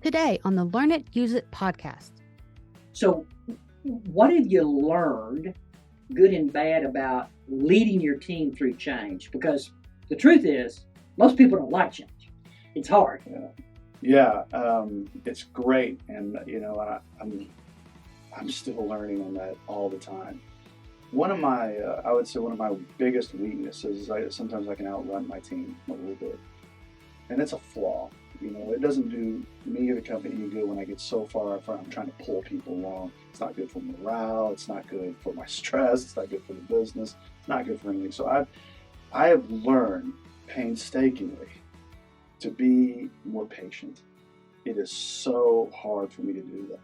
today on the Learn It, Use It podcast. So, what have you learned, good and bad, about leading your team through change? Because the truth is, most people don't like change. It's hard. It's great, and I'm still learning on that all the time. One of my, I would say, one of my biggest weaknesses is sometimes I can outrun my team a little bit, and it's a flaw. It doesn't do me or the company any good when I get so far up front. I'm trying to pull people along. It's not good for morale. It's not good for my stress. It's not good for the business. It's not good for anything. So I have learned painstakingly to be more patient. It is so hard for me to do that.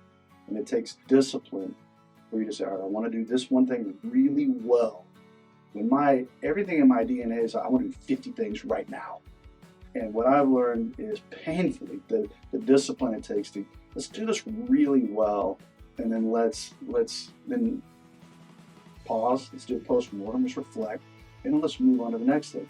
And it takes discipline for you to say, all right, I want to do this one thing really well. When everything in my DNA is I want to do 50 things right now. And what I've learned is painfully the discipline it takes to, let's do this really well, and then let's then pause, let's do a post-mortem, let's reflect, and let's move on to the next thing.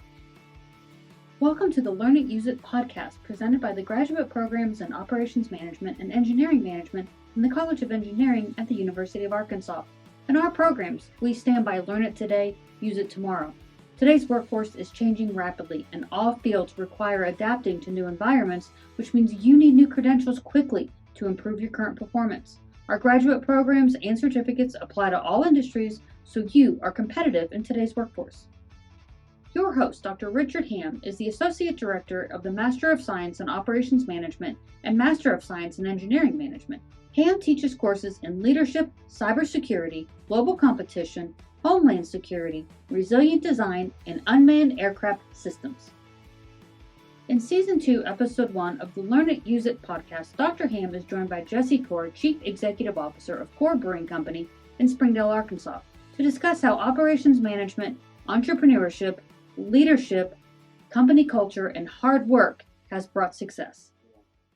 Welcome to the Learn It, Use It podcast, presented by the Graduate Programs in Operations Management and Engineering Management in the College of Engineering at the University of Arkansas. In our programs, we stand by Learn It Today, Use It Tomorrow. Today's workforce is changing rapidly, and all fields require adapting to new environments, which means you need new credentials quickly to improve your current performance. Our graduate programs and certificates apply to all industries, so you are competitive in today's workforce. Your host, Dr. Richard Ham, is the Associate Director of the Master of Science in Operations Management and Master of Science in Engineering Management. Ham teaches courses in leadership, cybersecurity, global competition, homeland security, resilient design, and unmanned aircraft systems. In Season 2, Episode 1 of the Learn It, Use It podcast, Dr. Ham is joined by Jesse Core, Chief Executive Officer of Core Brewing Company in Springdale, Arkansas, to discuss how operations management, entrepreneurship, leadership, company culture, and hard work has brought success.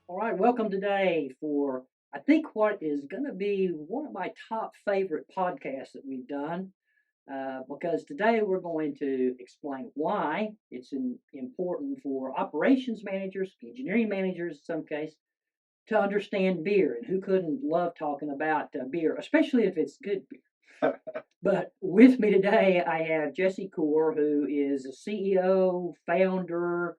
All right, welcome today for, I think, what is going to be one of my top favorite podcasts that we've done. Because today we're going to explain why it's important for operations managers, engineering managers in some case, to understand beer. And who couldn't love talking about beer, especially if it's good beer. But with me today, I have Jesse Core, who is a CEO, founder,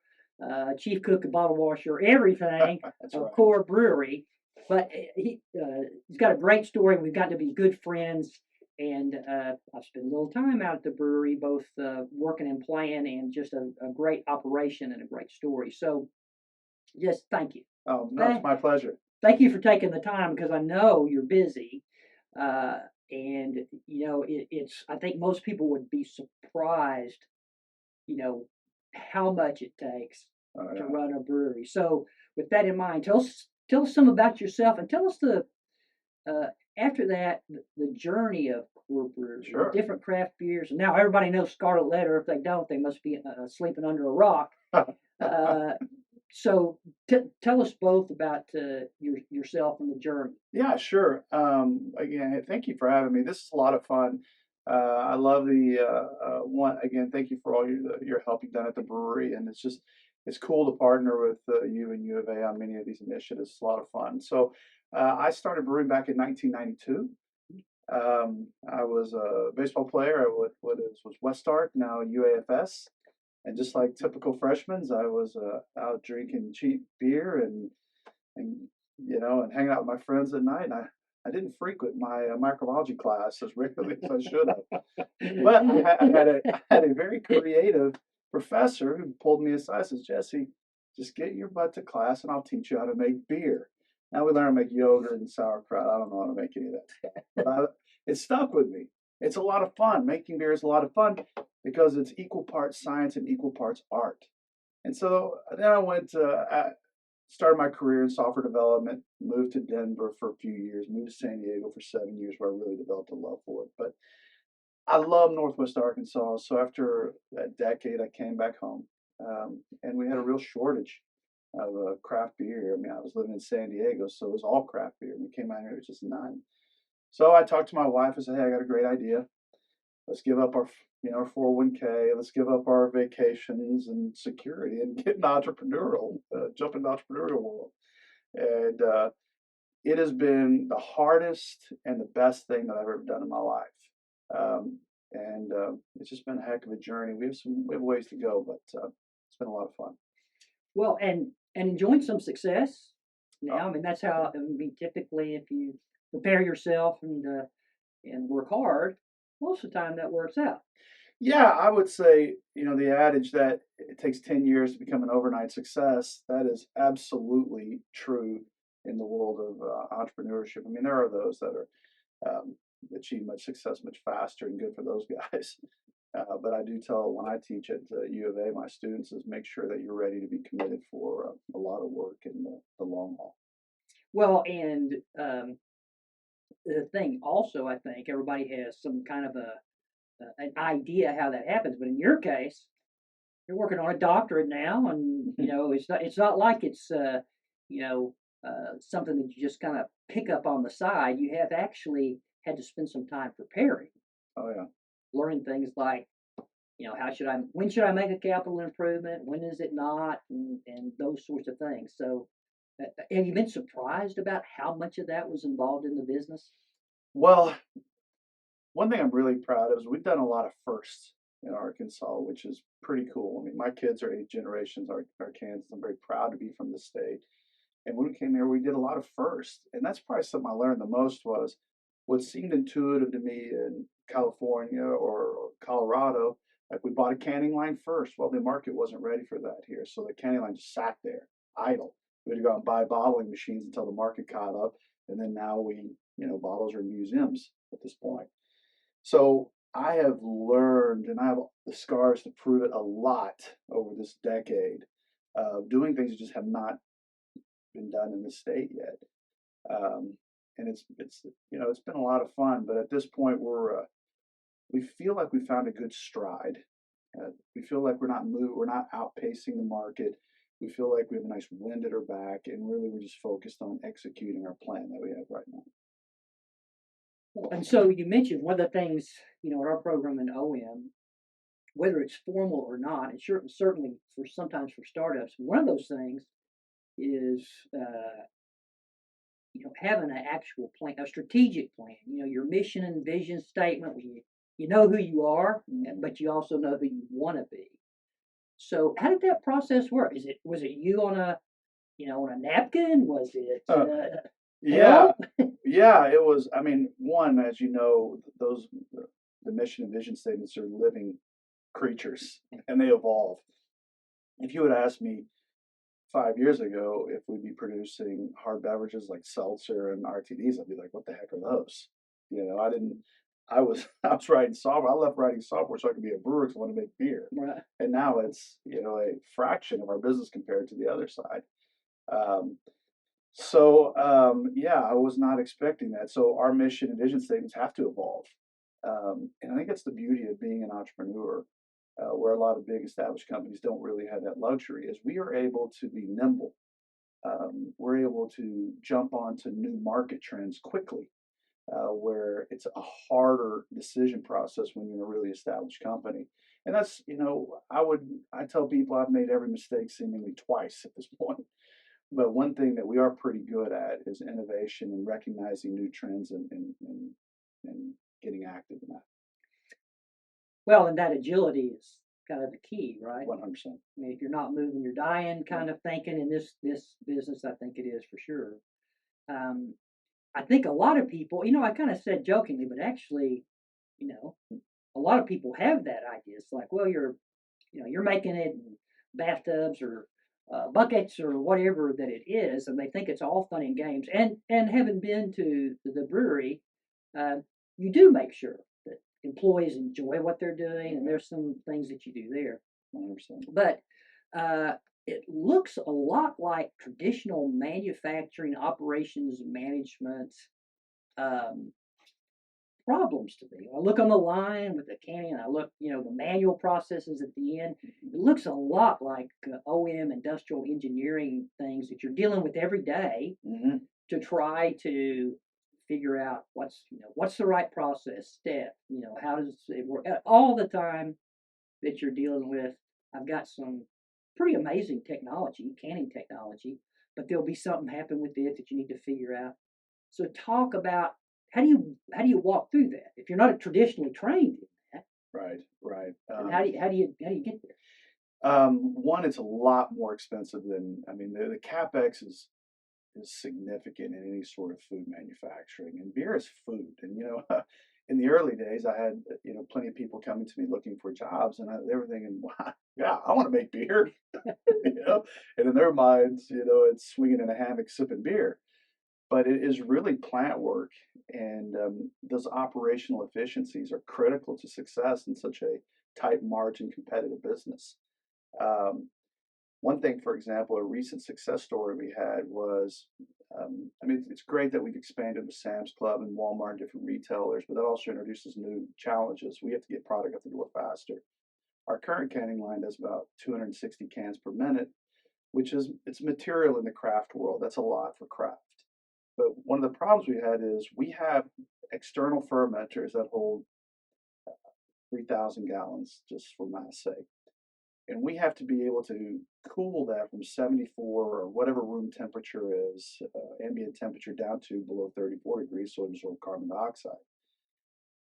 chief cook, and bottle washer, everything of Right. Core Brewery. But he's got a great story. We've got to be good friends. And I've spent a little time out at the brewery, both working and playing, and just a great operation and a great story. So just thank you. Oh, no, it's my pleasure. Thank you for taking the time, because I know you're busy. And, it's, I think most people would be surprised, how much it takes to run a brewery. So with that in mind, tell us some about yourself, and tell us after that, the journey of Core Brewery, Sure. Different craft beers. And now everybody knows Scarlet Letter. If they don't, they must be sleeping under a rock. So tell us both about yourself and the journey. Yeah, sure. Again, thank you for having me. This is a lot of fun. I love the one. Again, thank you for all your help you've done at the brewery, and it's cool to partner with you and U of A on many of these initiatives. It's a lot of fun. So I started brewing back in 1992. I was a baseball player at what was Westart, now UAFS. And just like typical freshmen, I was out drinking cheap beer and and hanging out with my friends at night. And I didn't frequent my microbiology class as regularly as I should have. But I had a very creative professor who pulled me aside and says, Jesse, just get your butt to class and I'll teach you how to make beer. Now we learn how to make yogurt and sauerkraut. I don't know how to make any of that. But it stuck with me. It's a lot of fun. Making beer is a lot of fun because it's equal parts science and equal parts art. And so then I started my career in software development, moved to Denver for a few years, moved to San Diego for 7 years, where I really developed a love for it. But I love Northwest Arkansas. So after that decade, I came back home, and we had a real shortage of craft beer. I mean, I was living in San Diego, so it was all craft beer. And we came out here, it was just none. So I talked to my wife and said, hey, I got a great idea. Let's give up our 401k. Let's give up our vacations and security and get an entrepreneurial, jump into the entrepreneurial world. And it has been the hardest and the best thing that I've ever done in my life. And it's just been a heck of a journey. We have ways to go, but it's been a lot of fun. Well, and enjoying some success. Uh, Now, I mean, that's how. I mean, typically, if you prepare yourself and work hard, most of the time that works out. yeah, I would say, the adage that it takes 10 years to become an overnight success, that is absolutely true in the world of entrepreneurship. I mean, there are those that are achieve much success much faster, and good for those guys. But I do tell when I teach at U of A, my students is make sure that you're ready to be committed for a lot of work in the long haul. Well, and the thing also, I think everybody has some kind of an idea how that happens, but in your case, you're working on a doctorate now, and it's not like it's something that you just kind of pick up on the side. You have actually had to spend some time preparing, Oh yeah. learning things like when should I make a capital improvement, when is it not, and those sorts of things. So, have you been surprised about how much of that was involved in the business? Well, one thing I'm really proud of is we've done a lot of firsts in Arkansas, which is pretty cool. I mean, my kids are 8 generations Arkansans. I'm very proud to be from the state. And when we came here, we did a lot of firsts. And that's probably something I learned the most was what seemed intuitive to me in California or Colorado. Like we bought a canning line first. Well, the market wasn't ready for that here. So the canning line just sat there idle. We had to go out and buy bottling machines until the market caught up. And then now bottles are in museums at this point. So I have learned, and I have the scars to prove it a lot over this decade of doing things that just have not been done in the state yet. And it's been a lot of fun. But at this point, we feel like we found a good stride. We feel like we're not outpacing the market. We feel like we have a nice wind at our back, and really we're just focused on executing our plan that we have right now. And so you mentioned one of the things, in our program in OM, whether it's formal or not, and certainly for sometimes for startups, one of those things is, having an actual plan, a strategic plan. Your mission and vision statement. Where you know who you are, but you also know who you want to be. So, how did that process work? Was it you on a napkin? Was it Yeah, yeah, it was. I mean, one, as you know, the mission and vision statements are living creatures, and they evolve. If you had asked me 5 years ago if we'd be producing hard beverages like seltzer and RTDs, I'd be like, "What the heck are those?" I didn't. I was writing software. I left writing software so I could be a brewer because I want to make beer. right? And now it's a fraction of our business compared to the other side. Um, yeah, I was not expecting that. So our mission and vision statements have to evolve. And I think that's the beauty of being an entrepreneur, where a lot of big established companies don't really have that luxury, is we are able to be nimble. We're able to jump onto new market trends quickly, where it's a harder decision process when you're a really established company. And that's, I tell people I've made every mistake seemingly twice at this point. But one thing that we are pretty good at is innovation and recognizing new trends and getting active in that. Well, and that agility is kind of the key, right? 100%. I mean, if you're not moving, you're dying, kind of thinking. In this business, I think it is for sure. Um, I think a lot of people, I kind of said jokingly, but actually, a lot of people have that idea. It's like, well, you're making it in bathtubs or buckets or whatever that it is, and they think it's all fun and games. And having been to the brewery, uh, you do make sure that employees enjoy what they're doing, and there's some things that you do there. 100%. But it looks a lot like traditional manufacturing operations management um, problems to me. I look on the line with the canning, and I look, the manual processes at the end. It looks a lot like OM industrial engineering things that you're dealing with every day Hmm. to try to figure out what's the right process step. How does it work all the time that you're dealing with. I've got some pretty amazing technology, canning technology, but there'll be something happen with it that you need to figure out. So talk about how do you walk through that if you're not traditionally trained in that, Right, right. and how do you get there? One, it's a lot more expensive than, I mean, the capex is significant in any sort of food manufacturing, and beer is food. And in the early days, I had plenty of people coming to me looking for jobs, and they were thinking, "Wow, yeah, I want to make beer," you know. And in their minds, it's swinging in a hammock sipping beer. But it is really plant work, and those operational efficiencies are critical to success in such a tight margin competitive business. Um, One thing, for example, a recent success story we had was, I mean, it's great that we've expanded with Sam's Club and Walmart and different retailers, but that also introduces new challenges. We have to get product out the door faster. Our current canning line does about 260 cans per minute, which is it's material in the craft world. That's a lot for craft. But one of the problems we had is we have external fermenters that hold 3,000 gallons, just for math's sake. And we have to be able to cool that from 74 or whatever room temperature is, ambient temperature, down to below 34 degrees so it absorbs carbon dioxide.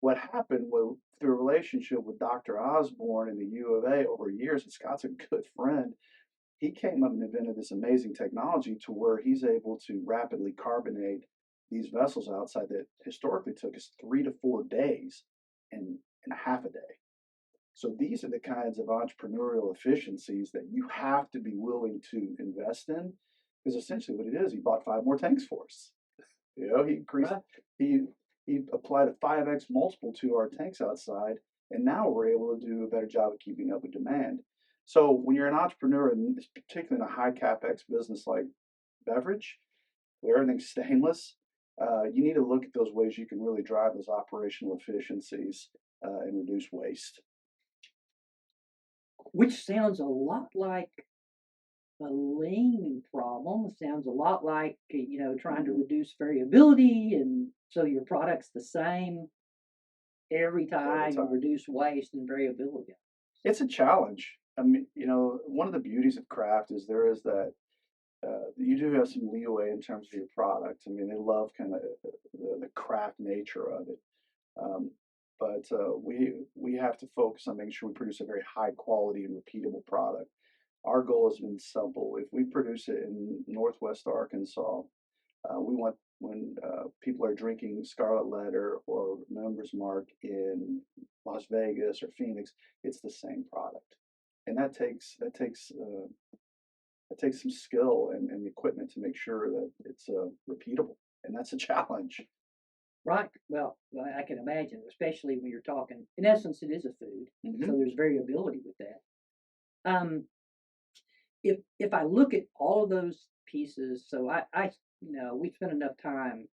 What happened was through a relationship with Dr. Osborne in the U of A over years, and Scott's a good friend, he came up and invented this amazing technology to where he's able to rapidly carbonate these vessels outside that historically took us 3 to 4 days in a half a day. So these are the kinds of entrepreneurial efficiencies that you have to be willing to invest in, because essentially what it is, he bought 5 more tanks for us. He increased, Right. he he applied a 5x multiple to our tanks outside, and now we're able to do a better job of keeping up with demand. So when you're an entrepreneur, and particularly in a high capex business like beverage, where everything's stainless, you need to look at those ways you can really drive those operational efficiencies and reduce waste. Which sounds a lot like a lean problem. Sounds a lot like trying to Mhm. reduce variability, and so your product's the same every Every time you time. reduce waste and variability. It's a challenge. I mean, one of the beauties of craft is there is that you do have some leeway in terms of your product. I mean, they love kind of the craft nature of it. Um, but we have to focus on making sure we produce a very high quality and repeatable product. Our goal has been simple. If we produce it in Northwest Arkansas, we want when people are drinking Scarlet Letter or Members Mark in Las Vegas or Phoenix, it's the same product, and that takes some skill and equipment to make sure that it's repeatable, and that's a challenge. Right. Well, I can imagine, especially when you're talking. In essence, it is a food, so Hmm. there's variability with that. Um, if I look at all of those pieces, so we spend enough time.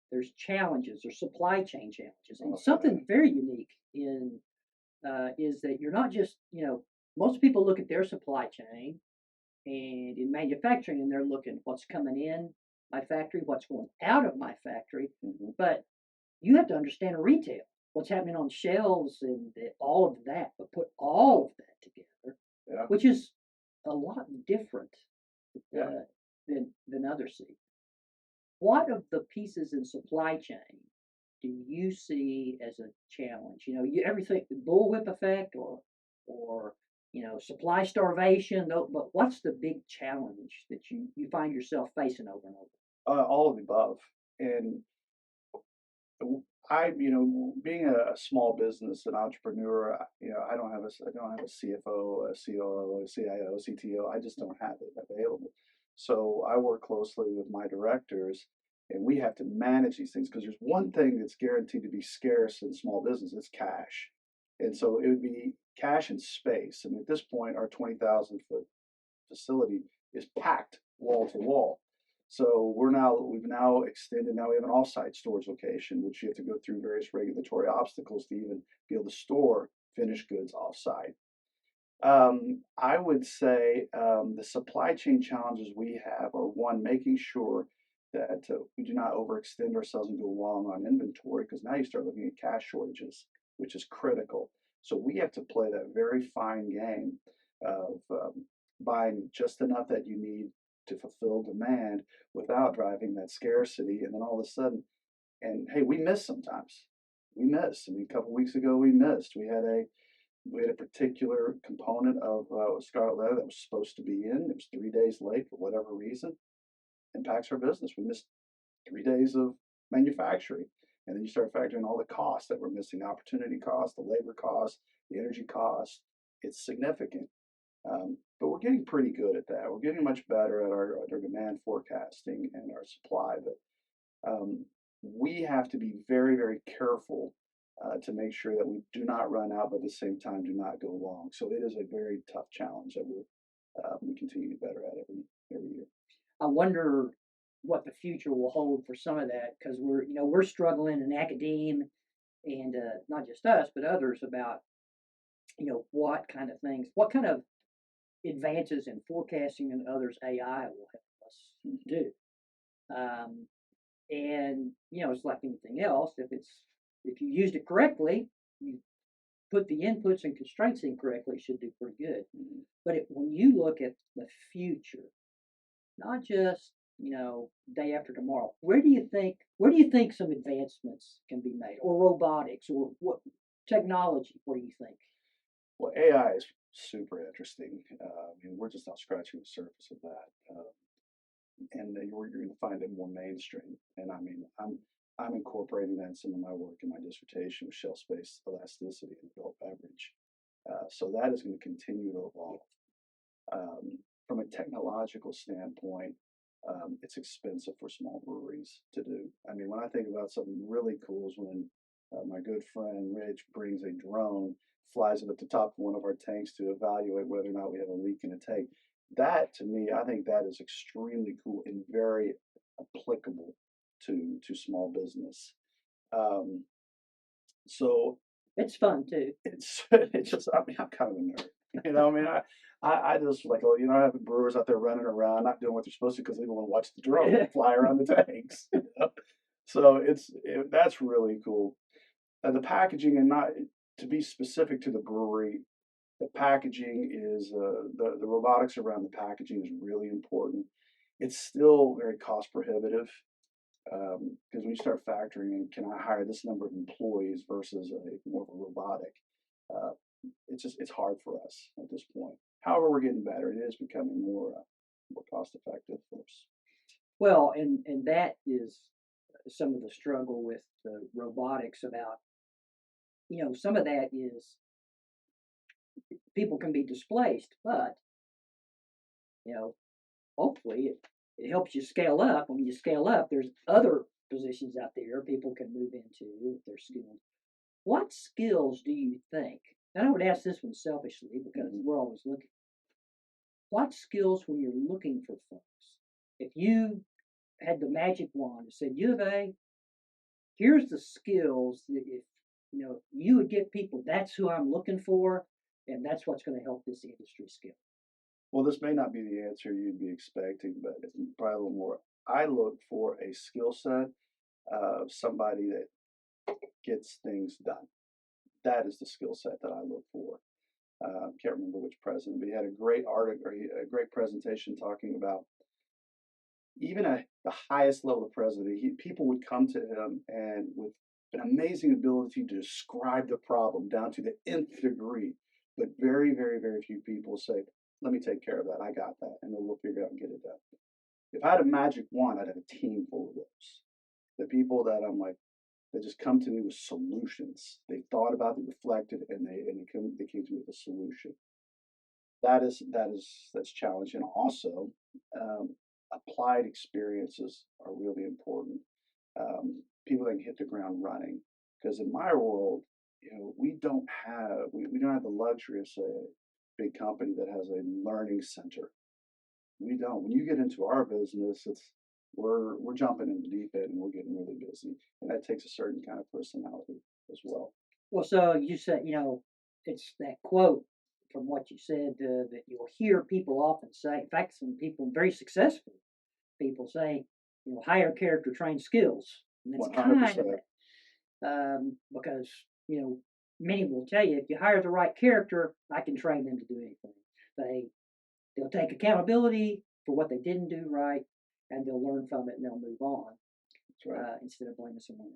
There's challenges, or supply chain challenges, and Okay. something very unique is that you're not just most people look at their supply chain and in manufacturing, and they're looking what's coming in my factory, what's going out of my factory, Hmm. but you have to understand retail, what's happening on shelves, and all of that, but put all of that together, Yeah. which is a lot different Yeah. than others see. What of the pieces in supply chain do you see as a challenge? You everything bullwhip effect, or supply starvation. But what's the big challenge that you find yourself facing over and over? All of the above. And being a small business, an entrepreneur, I don't have a CFO, a COO, a CIO, CTO. I just don't have it available. So I work closely with my directors, and we have to manage these things because there's one thing that's guaranteed to be scarce in small business. It's cash. And so it would be cash and space. I mean, at this point, our 20,000 foot facility is packed wall to wall. So we've now extended. Now we have an off-site storage location, which you have to go through various regulatory obstacles to even be able to store finished goods off-site. I would say the supply chain challenges we have are, one, making sure that we do not overextend ourselves and go long on inventory, because now you start looking at cash shortages, which is critical. So we have to play that very fine game of buying just enough that you need to fulfill demand without driving that scarcity. And then all of a sudden, and hey, we miss sometimes. We miss. I mean, a couple weeks ago, we missed. We had a particular component of scarlet letter that was supposed to be in. It was 3 days late for whatever reason. Impacts our business. We missed 3 days of manufacturing. And then you start factoring all the costs that we're missing, the opportunity cost, the labor cost, the energy cost. It's significant. But we're getting pretty good at that. We're getting much better at our demand forecasting and our supply. But we have to be very, very careful to make sure that we do not run out, but at the same time do not go long. So it is a very tough challenge that we continue to get better at every year. I wonder what the future will hold for some of that, because we're struggling in academia, and not just us but others, about what kind of things, what kind of advances in forecasting and others AI will help us do. And it's like anything else. If you used it correctly, you put the inputs and constraints in correctly, it should do pretty good. But when you look at the future, not just day after tomorrow, where do you think some advancements can be made, or robotics, or what technology? What do you think? Well, AI is super interesting. I mean, we're just not scratching the surface of that. And you're going to find it more mainstream. And I mean, I'm incorporating that in some of my work in my dissertation with shelf space elasticity in adult beverage. So that is going to continue to evolve. From a technological standpoint, it's expensive for small breweries to do. I mean, when I think about something really cool is when my good friend Rich brings a drone, flies it up the top of one of our tanks to evaluate whether or not we have a leak in a tank. That, to me, I think that is extremely cool and very applicable to small business. So It's fun too. it's just, I mean, I'm kind of a nerd. I mean, I just like, I have brewers out there running around, not doing what they're supposed to because they don't want to watch the drone fly around the tanks. So that's really cool. The packaging, and not to be specific to the brewery, the packaging is the robotics around the packaging is really important. It's still very cost prohibitive because when you start factoring in, can I hire this number of employees versus more of a robotic? It's hard for us at this point. However, we're getting better. It is becoming more cost effective for us. Well, and that is some of the struggle with the robotics. About some of that is people can be displaced, but hopefully it helps you scale up. When you scale up, there's other positions out there people can move into if they're skilled. What skills do you think? And I would ask this one selfishly because we're always looking. What skills, when you're looking for folks, if you had the magic wand and said, U of A, here's the skills that if you would get people, that's who I'm looking for, and that's what's going to help this industry scale. Well, this may not be the answer you'd be expecting, but it's probably a little more. I look for a skill set of somebody that gets things done. That is the skill set that I look for. Can't remember which president, but he had a great article, a great presentation talking about even at the highest level of president, people would come to him and with an amazing ability to describe the problem down to the nth degree. But very, very, very few people say, let me take care of that. I got that. And then we'll figure it out and get it done. If I had a magic wand, I'd have a team full of those. The people that I'm like, they just come to me with solutions. They thought about it, reflected, and they came to me with a solution. That's challenging. Also, applied experiences are really important. People that can hit the ground running. Because in my world, we don't have the luxury of, say, a big company that has a learning center. We don't. When you get into our business, we're jumping in the deep end and we're getting really busy, and that takes a certain kind of personality as well. Well, so you said, it's that quote from what you said that you'll hear people often say. In fact, some people, very successful people, say, higher character trained skills. And that's 100%. kind of it. Because, many will tell you, if you hire the right character, I can train them to do anything. They'll take accountability. for what they didn't do right, and they'll learn from it and they'll move on That's right. instead of blaming someone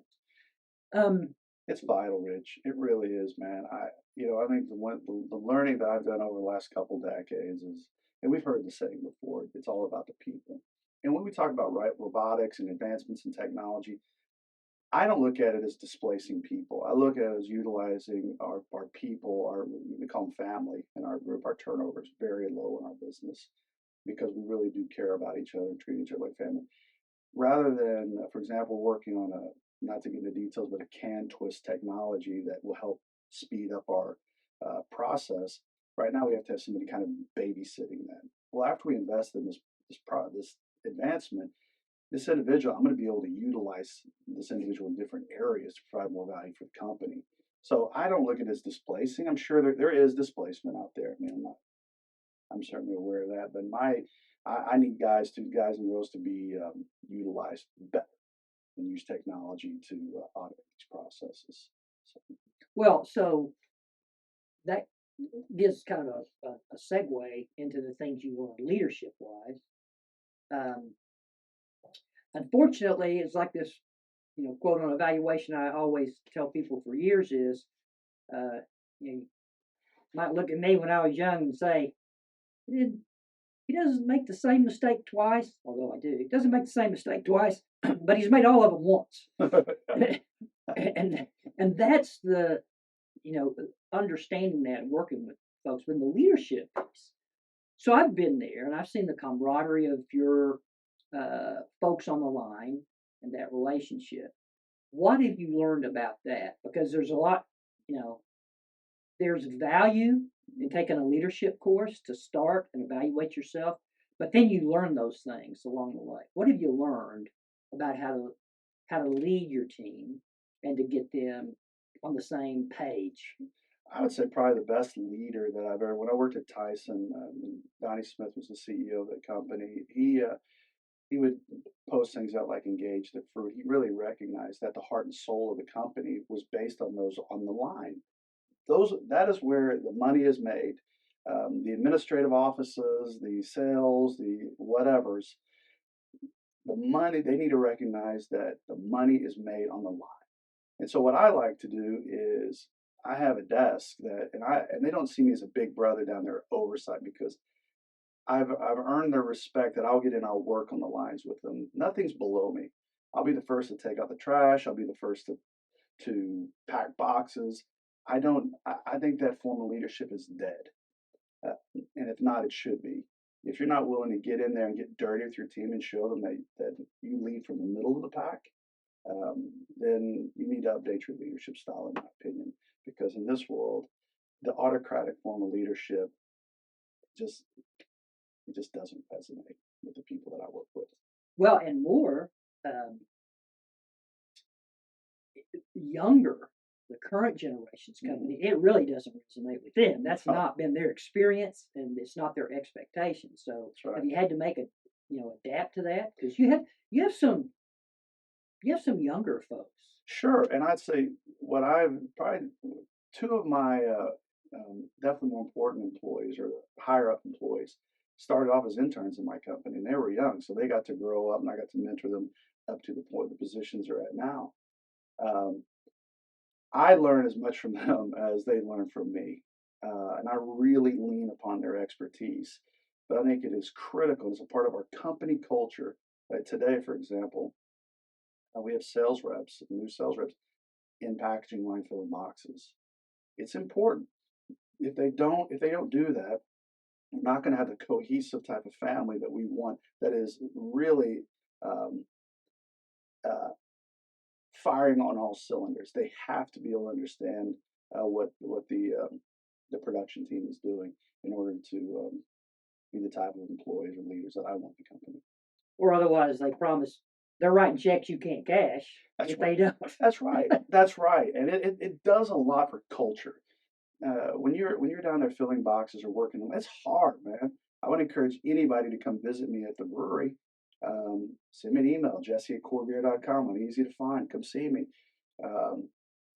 else. It's vital, Rich. It really is, man. I think the learning that I've done over the last couple decades is, and we've heard the saying before, it's all about the people. And when we talk about robotics and advancements in technology, I don't look at it as displacing people. I look at it as utilizing our people, we call them family in our group. Our turnover is very low in our business because we really do care about each other and treat each other like family. Rather than, for example, working on not to get into details, but a can twist technology that will help speed up our process. Right now, we have to have somebody kind of babysitting that. Well, after we invest in this advancement, this individual, I'm going to be able to utilize this individual in different areas to provide more value for the company. So I don't look at it as displacing. I'm sure there is displacement out there. I mean, I'm certainly aware of that. But I need guys and girls to be utilized better and use technology to automate these processes. So, Well, so that gives kind of a segue into the things you learn leadership wise. Unfortunately, it's like this, quote on evaluation. I always tell people for years is, you might look at me when I was young and say, he doesn't make the same mistake twice, although I do. He doesn't make the same mistake twice, but he's made all of them once. and that's the understanding that and working with folks when the leadership piece. So I've been there and I've seen the camaraderie of your folks on the line and that relationship. What have you learned about that? Because there's a lot, there's value in taking a leadership course to start and evaluate yourself, but then you learn those things along the way. What have you learned about how to lead your team and to get them on the same page? I would say probably the best leader that I've ever. When I worked at Tyson, Donnie Smith was the CEO of the company. He would post things out like engage the fruit. He really recognized that the heart and soul of the company was based on those on the line. That is where the money is made. The administrative offices, the sales, the whatevers, the money, they need to recognize that the money is made on the line. And so what I like to do is I have a desk and they don't see me as a big brother down there oversight because I've earned their respect that I'll get in, I'll work on the lines with them. Nothing's below me. I'll be the first to take out the trash. I'll be the first to pack boxes. I think that form of leadership is dead. And if not, it should be. If you're not willing to get in there and get dirty with your team and show them that you lead from the middle of the pack, then you need to update your leadership style, in my opinion. Because in this world, the autocratic form of leadership just doesn't resonate with the people that I work with. Well, and more younger, the current generation's coming, it really doesn't resonate with them. That's not been their experience, and it's not their expectation. So, right. Have you had to make adapt to that? Because you have some younger folks. Sure, and I'd say what I've probably two of my definitely more important employees or higher up employees started off as interns in my company, and they were young, so they got to grow up, and I got to mentor them up to the point the positions they're at now. I learn as much from them as they learn from me, and I really lean upon their expertise. But I think it is critical as a part of our company culture. Like today, for example, we have new sales reps in packaging line filling boxes. It's important. If they don't do that, we're not going to have the cohesive type of family that we want. That is really firing on all cylinders. They have to be able to understand what the production team is doing in order to be the type of employees or leaders that I want in the company. Or otherwise, they promise they're writing checks you can't cash if they don't. That's right. That's right. And it does a lot for culture. When you're down there filling boxes or working them, it's hard, man. I would encourage anybody to come visit me at the brewery. Send me an email, jesse@corebeer.com. I'm easy to find. Come see me. And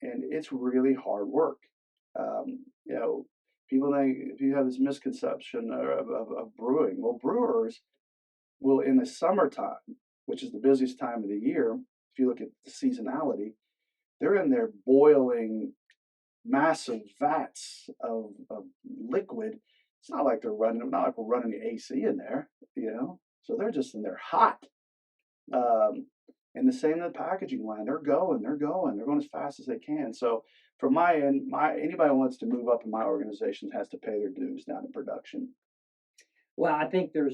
it's really hard work. People think if you have this misconception of brewing. Well, brewers, Well, in the summertime, which is the busiest time of the year, if you look at the seasonality, they're in there boiling massive vats of liquid. It's not like not like we're running the AC in there, you know. So they're just in there hot. And the same in the packaging line. They're going as fast as they can. So from my end, anybody who wants to move up in my organization has to pay their dues down in production. Well, I think we're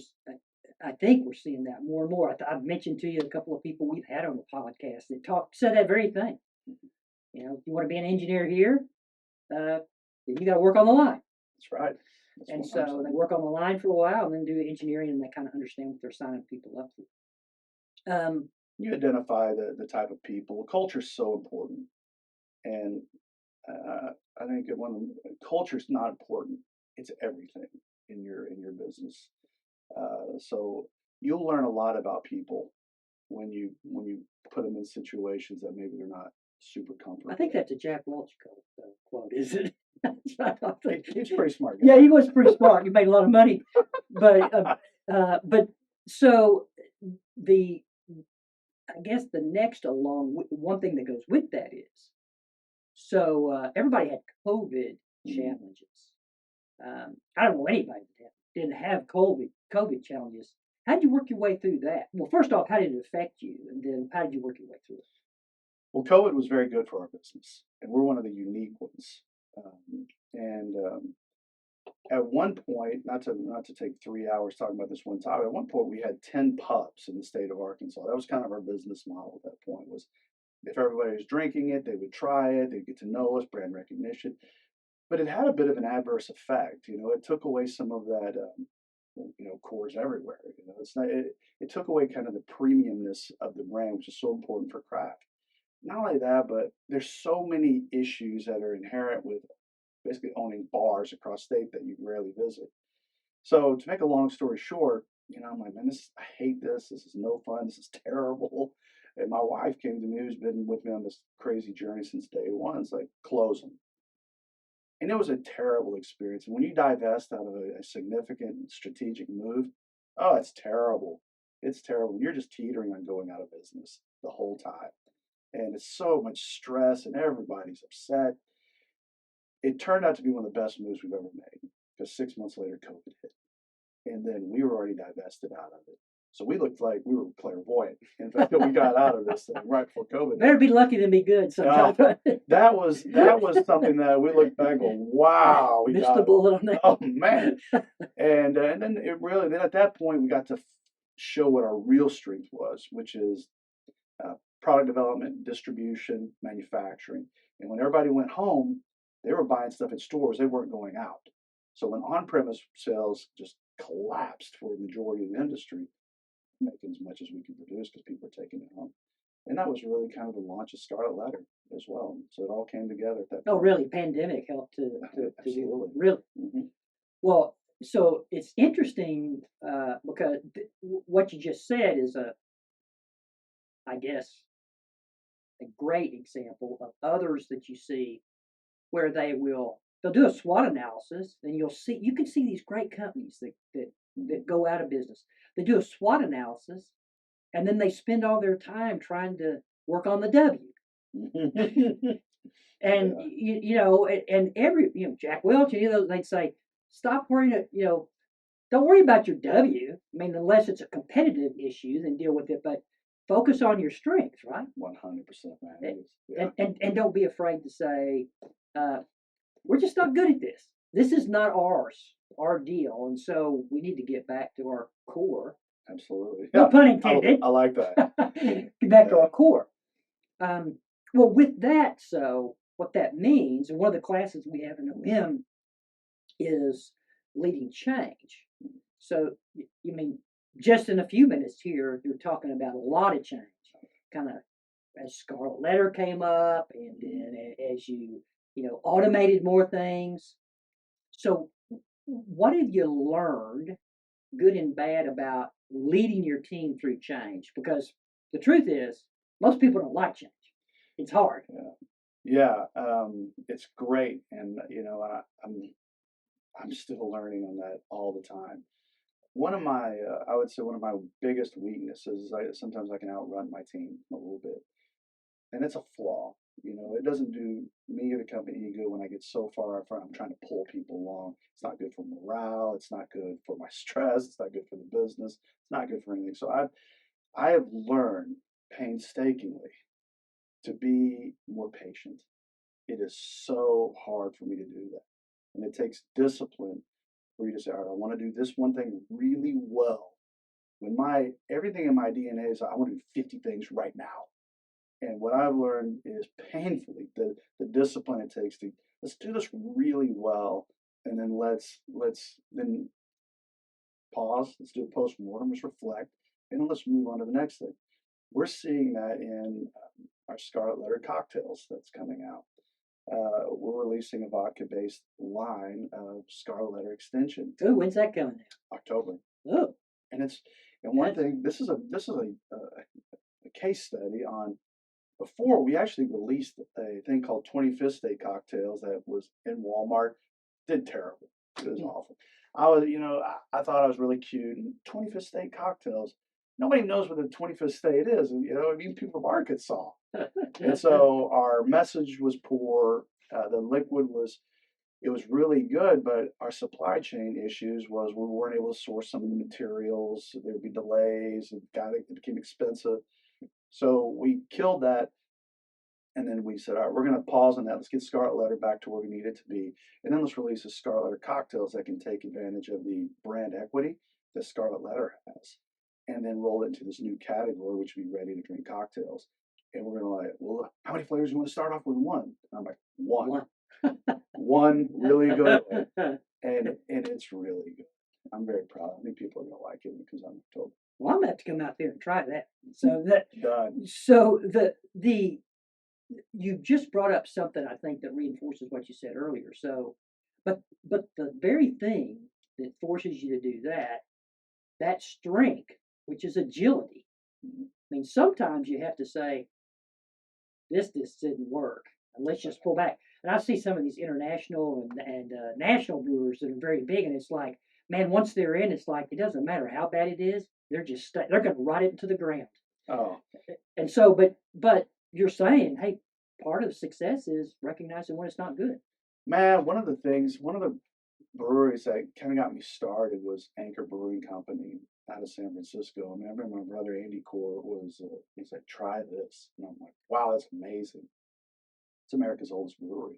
seeing that more and more. I've mentioned to you a couple of people we've had on the podcast that said that very thing. You know, if you want to be an engineer here, then you got to work on the line. That's right. And so they work on the line for a while and then do engineering, and they kind of understand what they're signing people up for. You identify the type of people. Culture is so important, and I think culture is not important. It's everything in your business. So you'll learn a lot about people when you put them in situations that maybe they're not super comfortable. I think that's a Jack Welch quote, is it? He's pretty smart guy. Yeah, he was pretty smart. He made a lot of money, but so I guess the next one thing that goes with that is, so everybody had COVID challenges. I don't know anybody that didn't have COVID challenges. How did you work your way through that? Well, first off, how did it affect you? And then how did you work your way through it? Well, COVID was very good for our business, and we're one of the unique ones. At one point, not to take 3 hours talking about this one topic, at one point we had 10 pubs in the state of Arkansas. That was kind of our business model at that point. Was if everybody was drinking it, they would try it, they'd get to know us, brand recognition. But it had a bit of an adverse effect. You know, it took away some of that. Coors everywhere. You know, it's not. It took away kind of the premiumness of the brand, which is so important for craft. Not only that, but there's so many issues that are inherent with basically owning bars across state that you rarely visit. So to make a long story short, I'm like, man, I hate this. This is no fun. This is terrible. And my wife came to me, who's been with me on this crazy journey since day one. It's like, close them. And it was a terrible experience. And when you divest out of a significant strategic move, oh, it's terrible. It's terrible. You're just teetering on going out of business the whole time. And it's so much stress and everybody's upset. It turned out to be one of the best moves we've ever made because 6 months later, COVID hit. And then we were already divested out of it. So we looked like we were clairvoyant. In fact, we got out of this thing right before COVID. Better be lucky than be good sometimes. That was something that we look back and go, wow, we missed the bullet on that. Oh man. And then at that point we got to show what our real strength was, which is product development, distribution, manufacturing. And when everybody went home, they were buying stuff in stores. They weren't going out. So when on-premise sales just collapsed for the majority of the industry, making as much as we could produce because people were taking it home. And that was really kind of the launch of Scarlet Letter as well. So it all came together at that point. Oh, really? Pandemic helped to Absolutely. Really? Mm-hmm. Well, so it's interesting because what you just said is I guess, a great example of others that you see where they'll do a SWOT analysis, and you can see these great companies that go out of business. They do a SWOT analysis, and then they spend all their time trying to work on the W. And and every Jack Welch, they'd say, stop worrying. Don't worry about your W. I mean, unless it's a competitive issue, then deal with it. But focus on your strengths, right? 100%, man. Yeah. And don't be afraid to say, we're just not good at this. This is not our deal, and so we need to get back to our core. Absolutely. No pun intended. I like that. Get back to our core. Well, with that, so what that means, and one of the classes we have in OM is leading change. So, just in a few minutes here, you're talking about a lot of change. Kind of as Scarlet Letter came up, and then as you automated more things. So, what have you learned, good and bad, about leading your team through change? Because the truth is, most people don't like change. It's hard. Yeah, it's great, and I'm still learning on that all the time. one of my, I would say one of my biggest weaknesses is sometimes I can outrun my team a little bit, and it's a flaw. It doesn't do me or the company any good when I get so far up front. I'm trying to pull people along. It's not good for morale. It's not good for my stress. It's not good for the business. It's not good for anything. So I have learned painstakingly to be more patient. It is so hard for me to do that, and it takes discipline for you to say, all right, I want to do this one thing really well. When my everything in my DNA is I want to do 50 things right now. And what I've learned is painfully the discipline it takes to let's do this really well, and then let's then pause, let's do a post-mortem, let's reflect, and then let's move on to the next thing. We're seeing that in our Scarlet Letter cocktails that's coming out. We're releasing a vodka-based line of Scarlet Letter Extension. Oh, when's that coming out? October. Oh, And one thing. This is a case study on. Before we actually released a thing called 25th State Cocktails that was in Walmart, did terrible. It was awful. I thought I was really cute. And 25th State Cocktails, nobody knows what the 25th state is. It means people from Arkansas. And so our message was poor. The liquid was really good, but our supply chain issues was we weren't able to source some of the materials. There would be delays. It became expensive. So we killed that, and then we said, all right, we're going to pause on that. Let's get Scarlet Letter back to where we need it to be, and then let's release a Scarlet Letter cocktails that can take advantage of the brand equity that Scarlet Letter has, and then roll it into this new category, which would be ready to drink cocktails. And we're going to well, how many flavors do you want to start off with? One. And I'm like, one. One really good one. And it's really good. I'm very proud. I think people are going to like it when it comes out in October. Well, I'm gonna have to come out there and try that. So that Done. So the you just brought up something I think that reinforces what you said earlier. So, but the very thing that forces you to do that strength, which is agility. I mean, sometimes you have to say, this didn't work, and let's just pull back. And I see some of these international and national brewers that are very big, and it's like, man, once they're in, it's like it doesn't matter how bad it is, they're just they're going to ride it into the ground. Oh, And so, but you're saying, hey, part of success is recognizing when it's not good. man, one of the breweries that kind of got me started was Anchor Brewing Company out of San Francisco. I mean, I remember my brother Andy Core he's like, try this. And I'm like, wow, that's amazing. It's America's oldest brewery.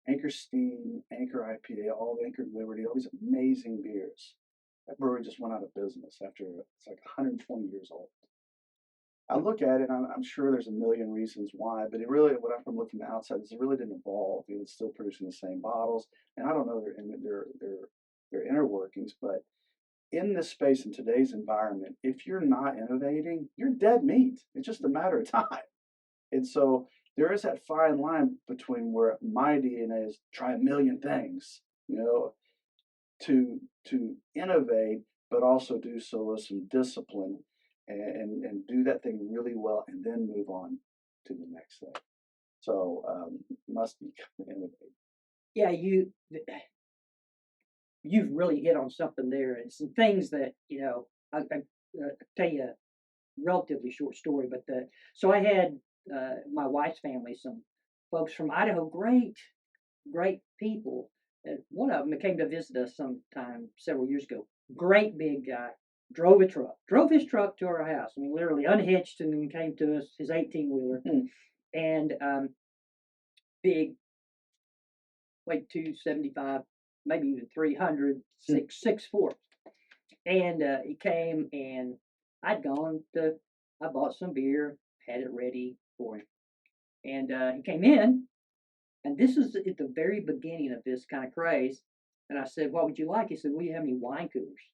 Anchor Steam, Anchor IPA, all Anchor Liberty, all these amazing beers. That brewery just went out of business after it's like 120 years old. I look at it, and I'm sure there's a million reasons why, but it really, what I'm from looking from the outside, is it really didn't evolve. It's still producing the same bottles, and I don't know their inner workings, but in this space, in today's environment, if you're not innovating, you're dead meat. It's just a matter of time. And so there is that fine line between where my DNA is try a million things, to innovate, but also do so with some discipline and do that thing really well, and then move on to the next thing. So must be innovative. Yeah, you've really hit on something there, and some things that I tell you a relatively short story, but so I had my wife's family, some folks from Idaho, great people. And one of them came to visit us sometime several years ago. Great big guy. Drove his truck to our house. I mean, literally unhitched, and then came to us, his 18-wheeler. And big, weighed 275, maybe even 300, 6'4". And he came, and I bought some beer, had it ready for him. And he came in, and this is at the very beginning of this kind of craze. And I said, what would you like? He said, will you have any wine coolers?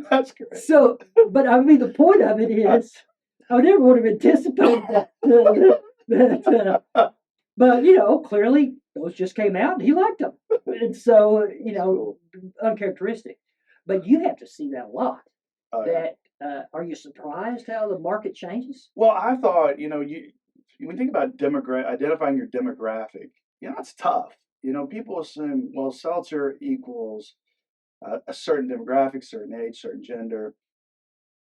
That's great. So, but I mean, the point of it is, I never would have anticipated that. But clearly those just came out, and he liked them, and so uncharacteristic. But you have to see that a lot. Oh, yeah. That are you surprised how the market changes? Well, I thought, when you think about identifying your demographic, it's tough. People assume, well, seltzer equals a certain demographic, certain age, certain gender.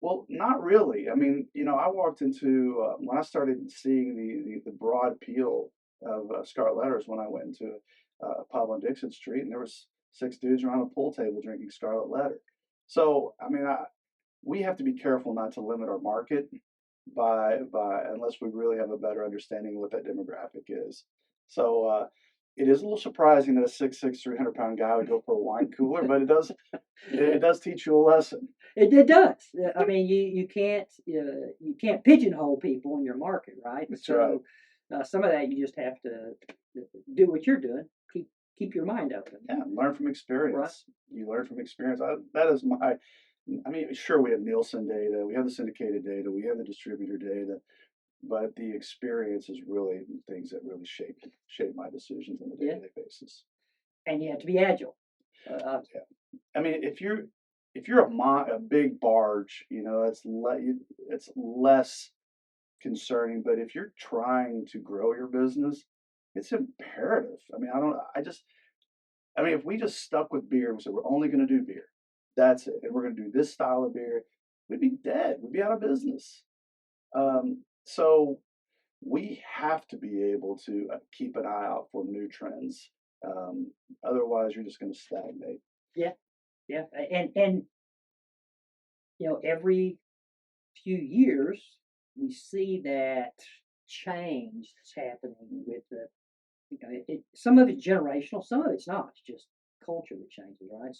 Well, not really. I mean, I walked into when I started seeing the broad appeal of Scarlet Letters when I went into a pub on Dixon Street, and there was six dudes around a pool table drinking Scarlet Letter. So, I mean, we have to be careful not to limit our market by unless we really have a better understanding of what that demographic is. So, it is a little surprising that a 6'6", 300-pound guy would go for a wine cooler, but it does teach you a lesson. It does. I mean, you can't pigeonhole people in your market, right? That's right. So some of that you just have to do what you're doing. Keep your mind open. Yeah, learn from Right. experience. You learn from experience. That is my. I mean, sure, we have Nielsen data, we have the syndicated data, we have the distributor data, but the experience is really things that really shape my decisions on a Yeah. day-to-day basis. And you have to be agile. Yeah. I mean, if you're a big barge, it's less concerning. But if you're trying to grow your business, it's imperative. I mean, if we just stuck with beer and said we're only going to do beer, that's it, and we're going to do this style of beer, we'd be dead. We'd be out of business. So we have to be able to keep an eye out for new trends. Otherwise, you're just going to stagnate. Yeah, yeah, and every few years we see that change that's happening with the some of it's generational, some of it's not. It's just culture that changes, right?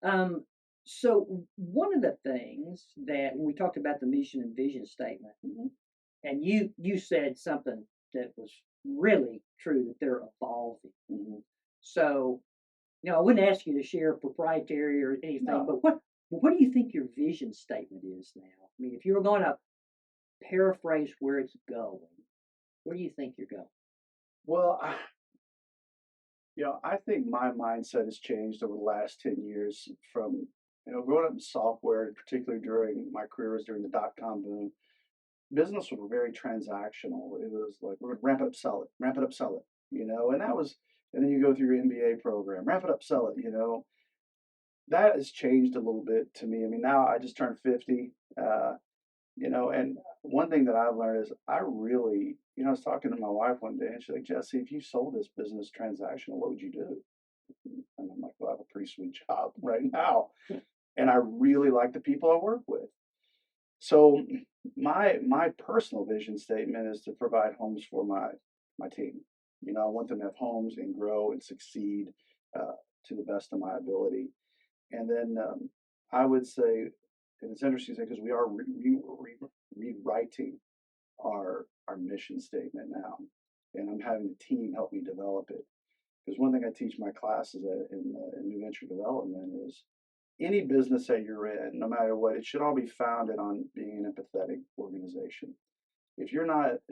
Um, so one of the things that when we talked about the mission and vision statement, and you said something that was really true that they're evolving. So I wouldn't ask you to share proprietary or anything, No. but what do you think your vision statement is now? I mean, if you were going to paraphrase where it's going, where do you think you're going? Well, I think my mindset has changed over the last 10 years from, growing up in software, particularly during my career was during the dot-com boom. Business was very transactional. It was like, we're going to ramp it up, sell it, ramp it up, sell it, and then you go through your MBA program, ramp it up, sell it. That has changed a little bit to me. I mean, now I just turned 50, and one thing that I've learned is I really, I was talking to my wife one day and she's like, Jesse, if you sold this business transactional, what would you do? And I'm like, well, I have a pretty sweet job right now. And I really like the people I work with. So my personal vision statement is to provide homes for my team. I want them to have homes and grow and succeed to the best of my ability. And then I would say, and it's interesting because we are rewriting our mission statement now, and I'm having the team help me develop it. Because one thing I teach my classes in new venture development is any business that you're in, no matter what, it should all be founded on being an empathetic organization. If you're not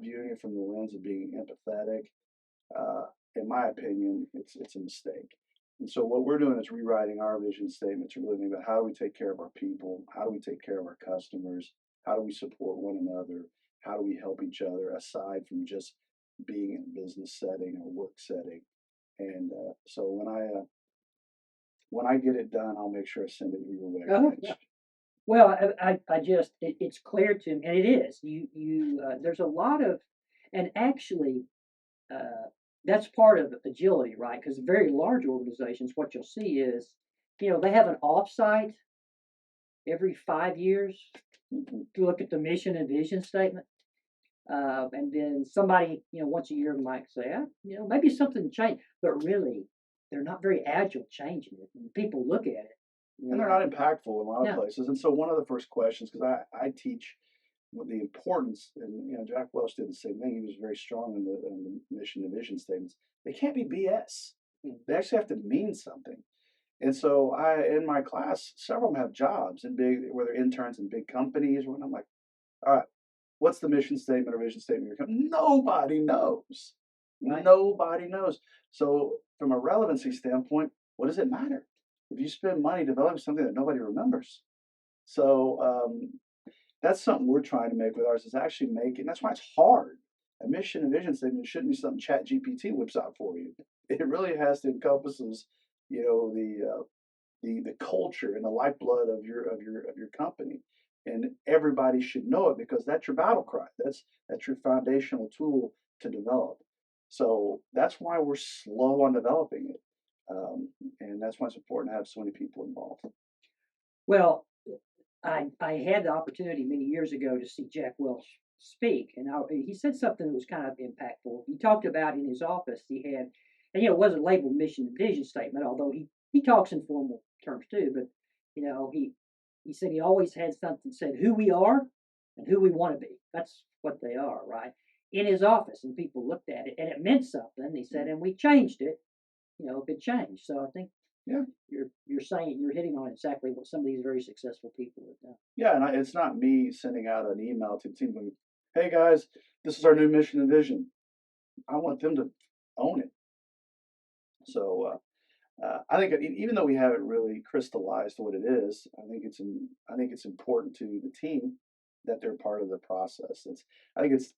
viewing it from the lens of being empathetic, in my opinion, it's a mistake. And so what we're doing is rewriting our vision statement to really think about how do we take care of our people, how do we take care of our customers, how do we support one another, how do we help each other aside from just being in a business setting or work setting. And so when I get it done, I'll make sure I send it your way. Oh, yeah. Well, I just it's clear to me, and it is. There's a lot of, and actually, that's part of agility, right? Because very large organizations, what you'll see is, they have an offsite every 5 years to look at the mission and vision statement. And then somebody, once a year might say, maybe something changed, but really, they're not very agile changing it. When people look at it, And they're not impactful in a lot of No. places. And so one of the first questions, because I teach with the importance, and Jack Welch did the same thing. He was very strong in the mission and vision statements. They can't be BS. They actually have to mean something. And so in my class, several of them have jobs where they're interns in big companies. And I'm like, all right, what's the mission statement or vision statement of your company? Nobody knows. Right. Nobody knows. So from a relevancy standpoint, what does it matter if you spend money developing something that nobody remembers? So that's something we're trying to make with ours, is actually make it. And that's why it's hard. A mission and vision statement shouldn't be something Chat GPT whips out for you. It really has to encompasses the culture and the lifeblood of your company, and everybody should know it because that's your battle cry. That's your foundational tool to develop. So that's why we're slow on developing it, and that's why it's important to have so many people involved. Well, I had the opportunity many years ago to see Jack Welch speak, and he said something that was kind of impactful. He talked about in his office he had, and it wasn't labeled mission and vision statement, although he talks in formal terms too. But he said he always had something that said who we are and who we want to be. That's what they are, right? In his office, and people looked at it, and it meant something. He said, and we changed it. It changed. So I think Yeah. You're saying you're hitting on exactly what some of these very successful people have done. Yeah, and it's not me sending out an email to the team going, "Hey guys, this is our new mission and vision." I want them to own it. So I think even though we haven't really crystallized what it is, I think it's important to the team that they're part of the process. I think it's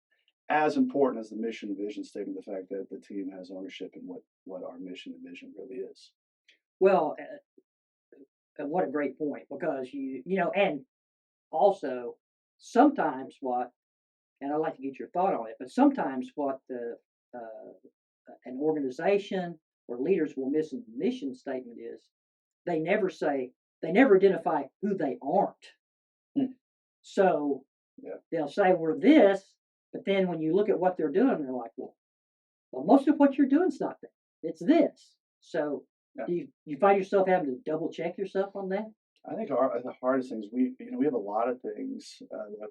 as important as the mission and vision statement, the fact that the team has ownership in what our mission and vision really is. Well, what a great point, because and also sometimes and I'd like to get your thought on it, but sometimes what an organization or leaders will miss in the mission statement is they never identify who they aren't. Hmm. So they'll say we're this, but then when you look at what they're doing, they're like, well, most of what you're doing is not that. It's this. So do you find yourself having to double check yourself on that? I think the hardest things we have a lot of things that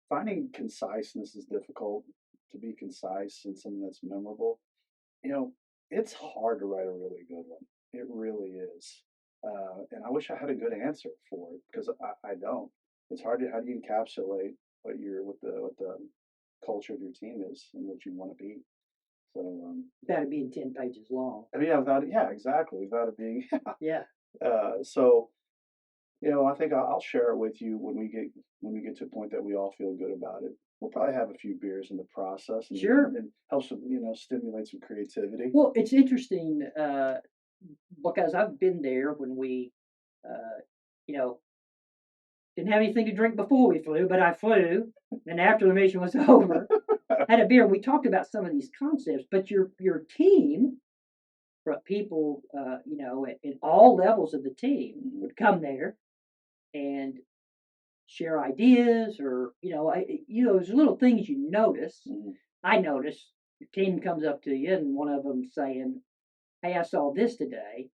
finding conciseness is difficult. To be concise and something that's memorable, it's hard to write a really good one. It really is. And I wish I had a good answer for it because I don't. It's hard to how do you encapsulate what the culture of your team is and what you want to be. So Without it being 10 pages long. I mean, yeah, exactly. Without it being Yeah. So I think I'll share it with you when we get to a point that we all feel good about it. We'll probably have a few beers in the process, and Sure. it helps with stimulate some creativity. Well, it's interesting because I've been there when we, you know, didn't have anything to drink before we flew, but I flew, and after the mission was over, had a beer. And we talked about some of these concepts, but your team, people, at all levels of the team would come there and share ideas, or there's little things you notice. Mhm. I notice your team comes up to you, and one of them saying, "Hey, I saw this today."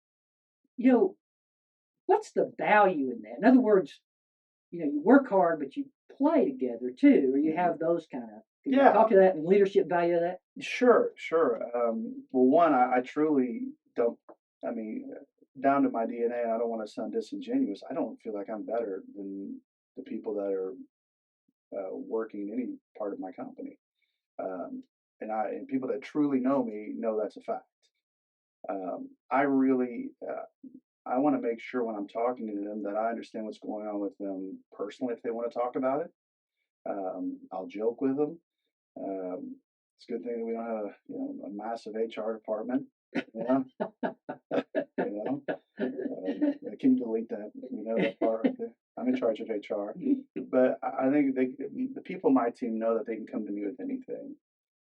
You know, what's the value in that? In other words, you work hard, but you play together too, or you have those kind of. Can you Yeah, talk to that and leadership value of that? sure, sure. Well, one, I truly don't. I mean, down to my DNA, and I don't want to sound disingenuous. I don't feel like I'm better than the people that are working in any part of my company. And people that truly know me know that's a fact. I really I want to make sure when I'm talking to them that I understand what's going on with them personally if they want to talk about it. I'll joke with them. It's a good thing that we don't have a massive HR department. Yeah, can you delete that? That part right there. I'm in charge of HR, but I think the people on my team know that they can come to me with anything,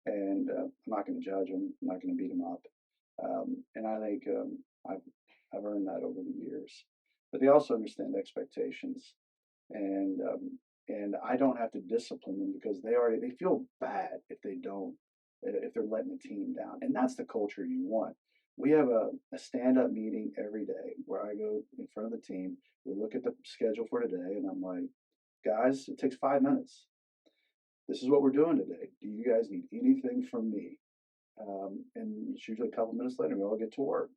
and I'm not going to judge them. I'm not going to beat them up. And I think I've I've earned that over the years. But they also understand expectations, and I don't have to discipline them because they feel bad if they don't if they're letting the team down, and that's the culture you want. We have a stand up meeting every day where I go in front of the team. We look at the schedule for today, and I'm like, guys, it takes 5 minutes. This is what we're doing today. Do you guys need anything from me? And it's usually a couple minutes later, we all get to work.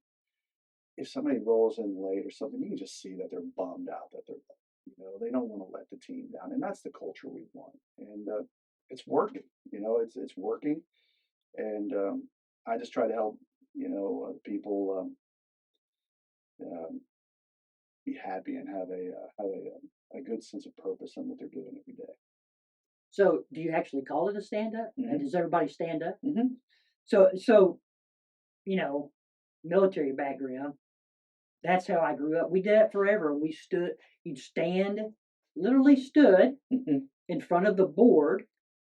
If somebody rolls in late or something, you can just see that they're bummed out that they're late. They don't want to let the team down, and that's the culture we want. And it's working. It's working, and I just try to help people um, be happy and have a good sense of purpose in what they're doing every day. So, do you actually call it a stand up? Mhm. And does everybody stand up? Mm-hmm. So you know, military background. That's how I grew up. We did that forever. You'd stand, literally stood in front of the board.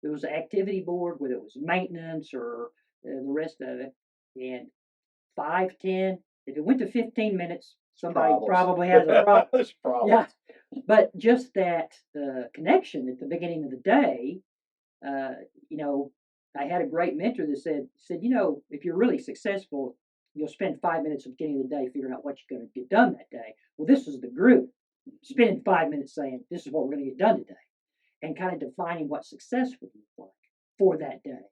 There was an activity board, whether it was maintenance or the rest of it. And 5, 10, if it went to 15 minutes, somebody probably has a problem. There's problems. Yeah. But just that connection at the beginning of the day, you know, I had a great mentor that said, you know, if you're really successful, you'll spend 5 minutes at the beginning of the day figuring out what you're going to get done that day. Well, this was the group spending 5 minutes saying, this is what we're going to get done today, and kind of defining what success would look like for that day.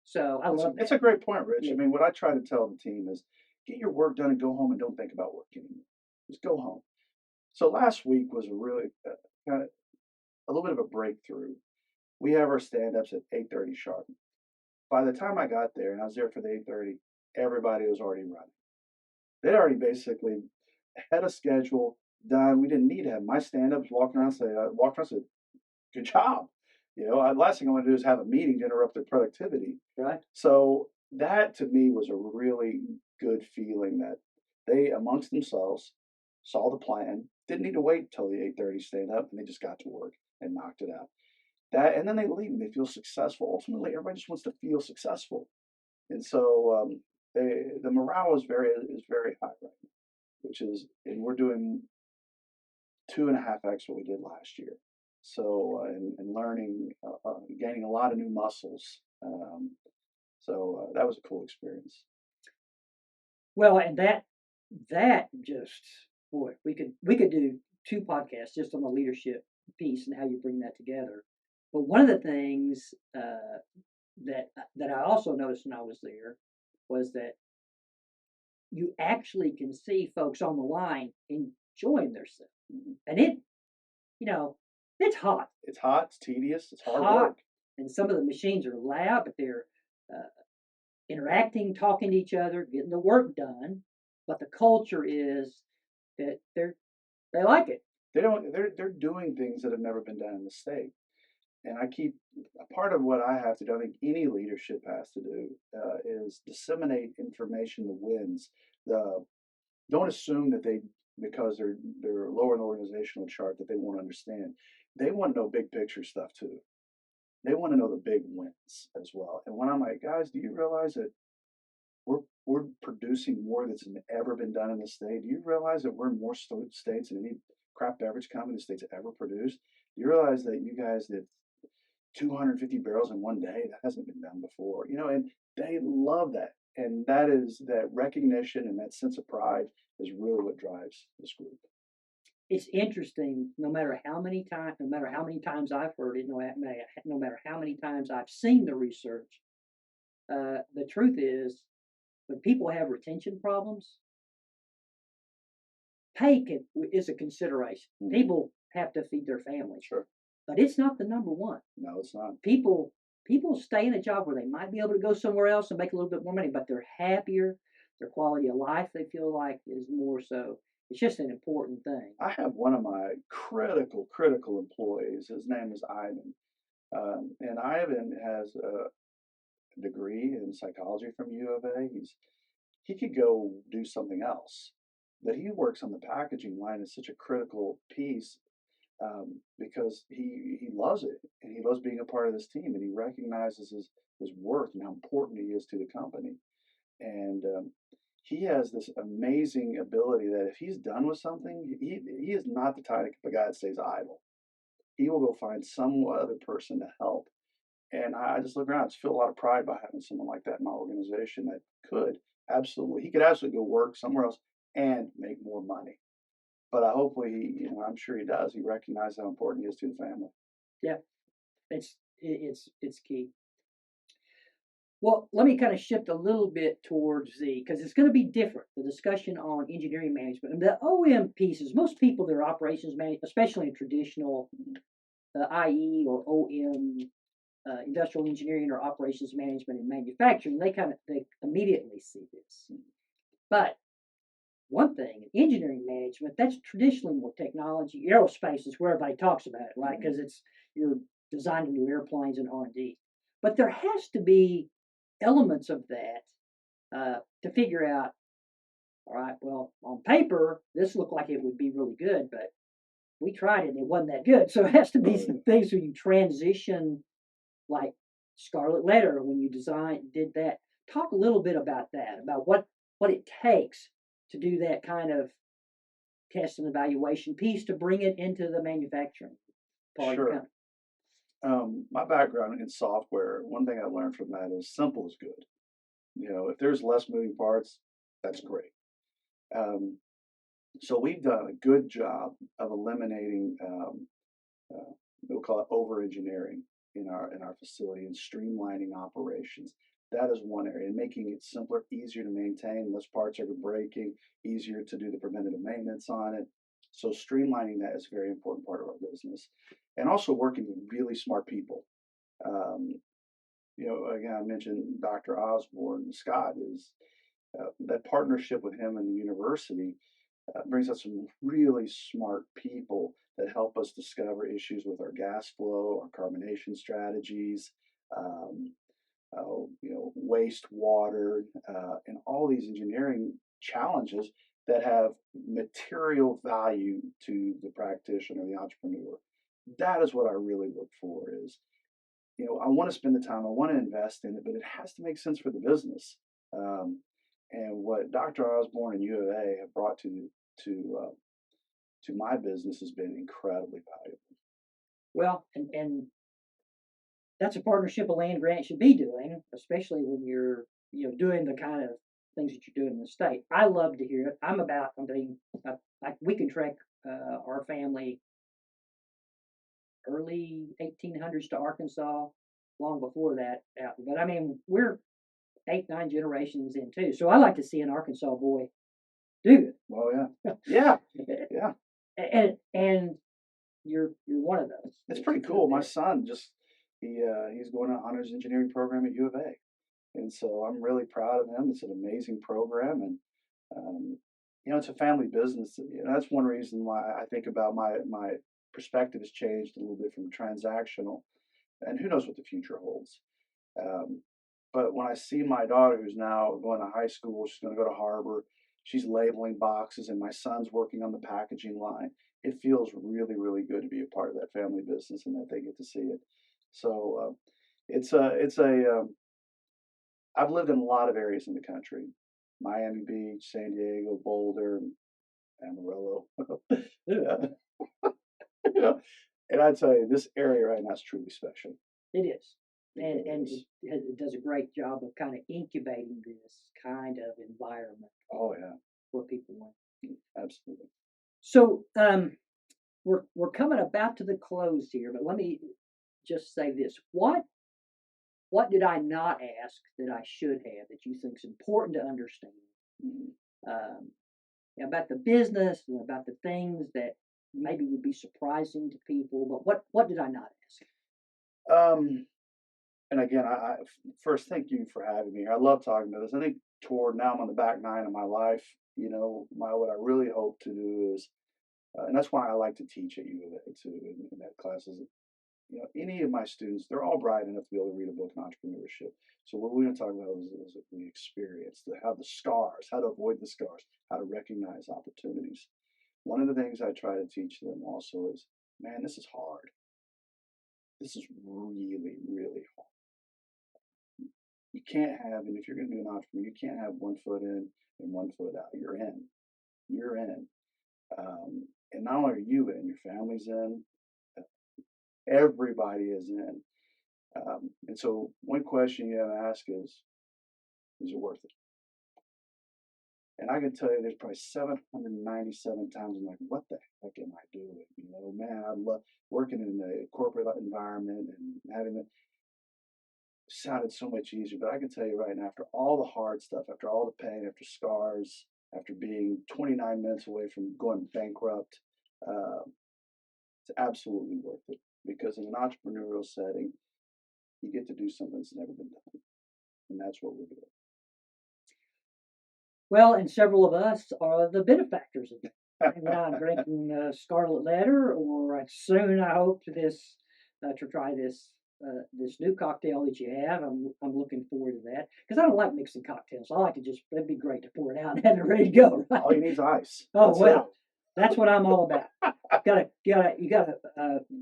So I love that. It's a great point, Rich. Yeah. I mean, what I try to tell the team is get your work done and go home and don't think about work anymore. Just go home. So last week was a really kind of a little bit of a breakthrough. We have our stand-ups at 8:30 sharp. By the time I got there, and I was there for the 8:30, everybody was already running. They'd already basically had a schedule done. We didn't need to have my stand-ups walking around said, good job. You know, last thing I want to do is have a meeting to interrupt their productivity. Right. So that to me was a really good feeling that they amongst themselves saw the plan, didn't need to wait until the 8:30 stand up, and they just got to work and knocked it out. That and then they leave and they feel successful. Ultimately, everybody just wants to feel successful, and so the morale is very high right now, and we're doing 2.5x what we did last year. So and learning, gaining a lot of new muscles. So that was a cool experience. Well, and that just, boy, we could do 2 podcasts just on the leadership piece and how you bring that together. But one of the things that I also noticed when I was there was that you actually can see folks on the line enjoying themselves, and you know, it's hot. It's hot. It's tedious. It's hard work. And some of the machines are loud, but they're interacting, talking to each other, getting the work done. But the culture is that they like it. They're doing things that have never been done in the state. And I keep a part of what I have to do. I think any leadership has to do is disseminate information, the wins. Don't assume that because they're lower in the organizational chart that they won't understand. They want to know big picture stuff too. They want to know the big wins as well. And when I'm like, guys, do you realize that we're producing more that's ever been done in the state? Do you realize that we're in more states than any craft beverage company in the state's ever produced? Do you realize that you guys did 250 barrels in one day? That hasn't been done before, you know, and they love that. And that recognition and that sense of pride is really what drives this group. It's interesting, no matter how many times I've heard it, no matter how many times I've seen the research, the truth is when people have retention problems, is a consideration. People have to feed their families. Sure. But it's not the number one. No, it's not. People stay in a job where they might be able to go somewhere else and make a little bit more money, but they're happier. Their quality of life, they feel like, is more so. It's just an important thing. I have one of my critical employees. His name is Ivan. And Ivan has a degree in psychology from U of A. He could go do something else, but he works on the packaging line as such a critical piece because he loves it and he loves being a part of this team and he recognizes his worth and how important he is to the company. And he has this amazing ability that if he's done with something, he is not the type of guy that stays idle. He will go find some other person to help. And I just look around, I just feel a lot of pride by having someone like that in my organization that he could absolutely go work somewhere else and make more money. But hopefully, I'm sure he does. He recognizes how important he is to the family. Yeah, it's key. Well, let me kind of shift a little bit towards because it's going to be different. The discussion on engineering management and the OM pieces. Most people that are operations management, especially in traditional IE or OM, industrial engineering or operations management and manufacturing, they immediately see this. But one thing, engineering management, that's traditionally more technology. Aerospace is where everybody talks about it, right? Because you're designing new airplanes and R&D. But there has to be elements of that to figure out, all right, well, on paper, this looked like it would be really good, but we tried it and it wasn't that good. So it has to be some things when you transition, like Scarlet Letter, when you did that. Talk a little bit about that, about what it takes to do that kind of test and evaluation piece to bring it into the manufacturing part of the Sure. company. My background in software, one thing I learned from that is simple is good. If there's less moving parts, that's great. Um, so we've done a good job of eliminating, we'll call it over engineering in our facility and streamlining operations. That is one area, and making it simpler, easier to maintain, less parts are breaking, easier to do the preventative maintenance on it. So streamlining that is a very important part of our business, and also working with really smart people. Um, again, I mentioned Dr. Osborne Scott is that partnership with him and the university brings us some really smart people that help us discover issues with our gas flow, our carbonation strategies, um, wastewater, and all these engineering challenges that have material value to the practitioner, the entrepreneur. That is what I really look for is, I want to spend the time, I want to invest in it, but it has to make sense for the business. Um, and what Dr. Osborne and U of A have brought to uh, to my business has been incredibly valuable. Well, and that's a partnership a land grant should be doing, especially when you're doing the kind of things that you're doing in the state. I love to hear it. Like we can track our family early 1800s to Arkansas, long before that. But I mean, we're 8, 9 generations in too. So I like to see an Arkansas boy do Well, yeah, it. yeah. And you're one of those. It's pretty cool. My son he's going to honors engineering program at U of A, and so I'm really proud of him. It's an amazing program, and um, it's a family business. That's one reason why I think about my perspective has changed a little bit from transactional, and who knows what the future holds. Um, but when I see my daughter, who's now going to high school, she's going to go to Harvard, she's labeling boxes, and my son's working on the packaging line. It feels really, really good to be a part of that family business and that they get to see it. So I've lived in a lot of areas in the country: Miami Beach, San Diego, Boulder, Amarillo. Yeah. Yeah. And I tell you, this area right now is truly special. It is. It And really is. it does a great job of kind of incubating this kind of environment Oh yeah, for people want. absolutely. So we're coming about to the close here, but let me just say this: what did I not ask that I should have that you think is important to understand Mhm. um, about the business and about the things that maybe would be surprising to people? But what did I not ask? Um, and again, first thank you for having me here. I love talking about this. I think toward now I'm on the back nine of my life. My what I really hope to do is, and that's why I like to teach at U of A too in that class is, any of my students, they're all bright enough to be able to read a book on entrepreneurship. So what we're going to talk about is the experience, how the scars, how to avoid the scars, how to recognize opportunities. One of the things I try to teach them also is, man, this is hard. This is really, really hard. You can't have, and if you're going to be an entrepreneur, you can't have one foot in and one foot out. You're in. You're in. And not only are you in, your family's in, everybody is in. And so one question you have to ask is it worth it? And I can tell you there's probably 797 times I'm like, what the heck am I doing? Man, I love working in a corporate environment and having it sounded so much easier. But I can tell you right now, after all the hard stuff, after all the pain, after scars, after being 29 minutes away from going bankrupt, uh, it's absolutely worth it. Because in an entrepreneurial setting, you get to do something that's never been done. And that's what we're doing. Well, and several of us are the benefactors of that. Now I'm drinking Scarlet Letter, or soon I hope to try this this new cocktail that you have. I'm looking forward to that because I don't like mixing cocktails. I like to just it'd be great to pour it out and have it ready to go. Right? All you need is ice. Oh That's well, it. that's what I'm all about. You gotta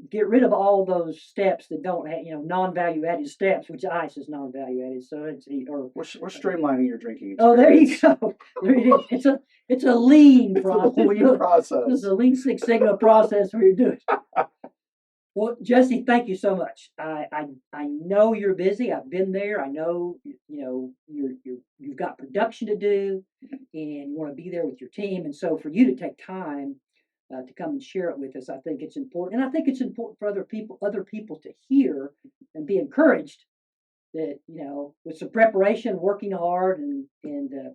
get rid of all those steps that don't have non-value added steps, which ice is non-value added. So it's or We're streamlining your drinking oh, there you experience. go. There it is. It's a lean It's a process. lean process. It's a Lean Six Sigma process where you're doing. Well, Jesse, thank you so much. I know you're busy. I've been there. I know you've got production to do, and you want to be there with your team. And so for you to take time to come and share it with us, I think it's important. And I think it's important for other people to hear and be encouraged that with some preparation, working hard, and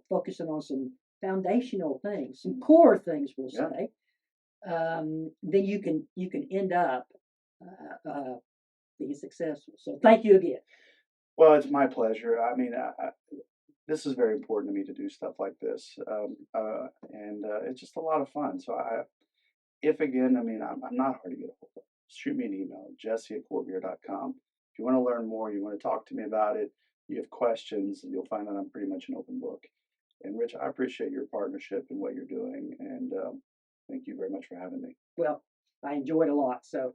focusing on some foundational things, some core things, we'll Yeah. say, then you can end up being successful. So thank you again. Well, it's my pleasure. I mean, this is very important to me to do stuff like this, and it's just a lot of fun. So if again, I mean, I'm not hard to get a hold of. Shoot me an email, jesse@courtbeer.com. If you want to learn more, you want to talk to me about it, you have questions, you'll find that I'm pretty much an open book. And Rich, I appreciate your partnership and what you're doing, and thank you very much for having me. Well, I enjoyed a lot. So,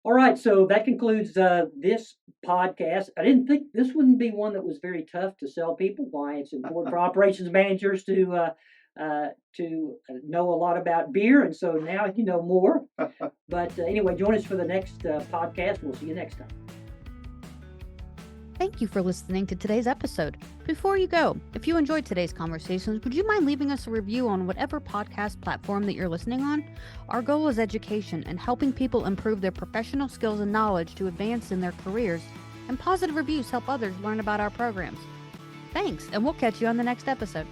all right. So that concludes this podcast. I didn't think this wouldn't be one that was very tough to sell people. Why it's important for operations managers to know a lot about beer, and so now you know more. But anyway, join us for the next podcast. We'll see you next time. Thank you for listening to today's episode. Before you go, if you enjoyed today's conversations, would you mind leaving us a review on whatever podcast platform that you're listening on? Our goal is education and helping people improve their professional skills and knowledge to advance in their careers, and positive reviews help others learn about our programs. Thanks, and we'll catch you on the next episode.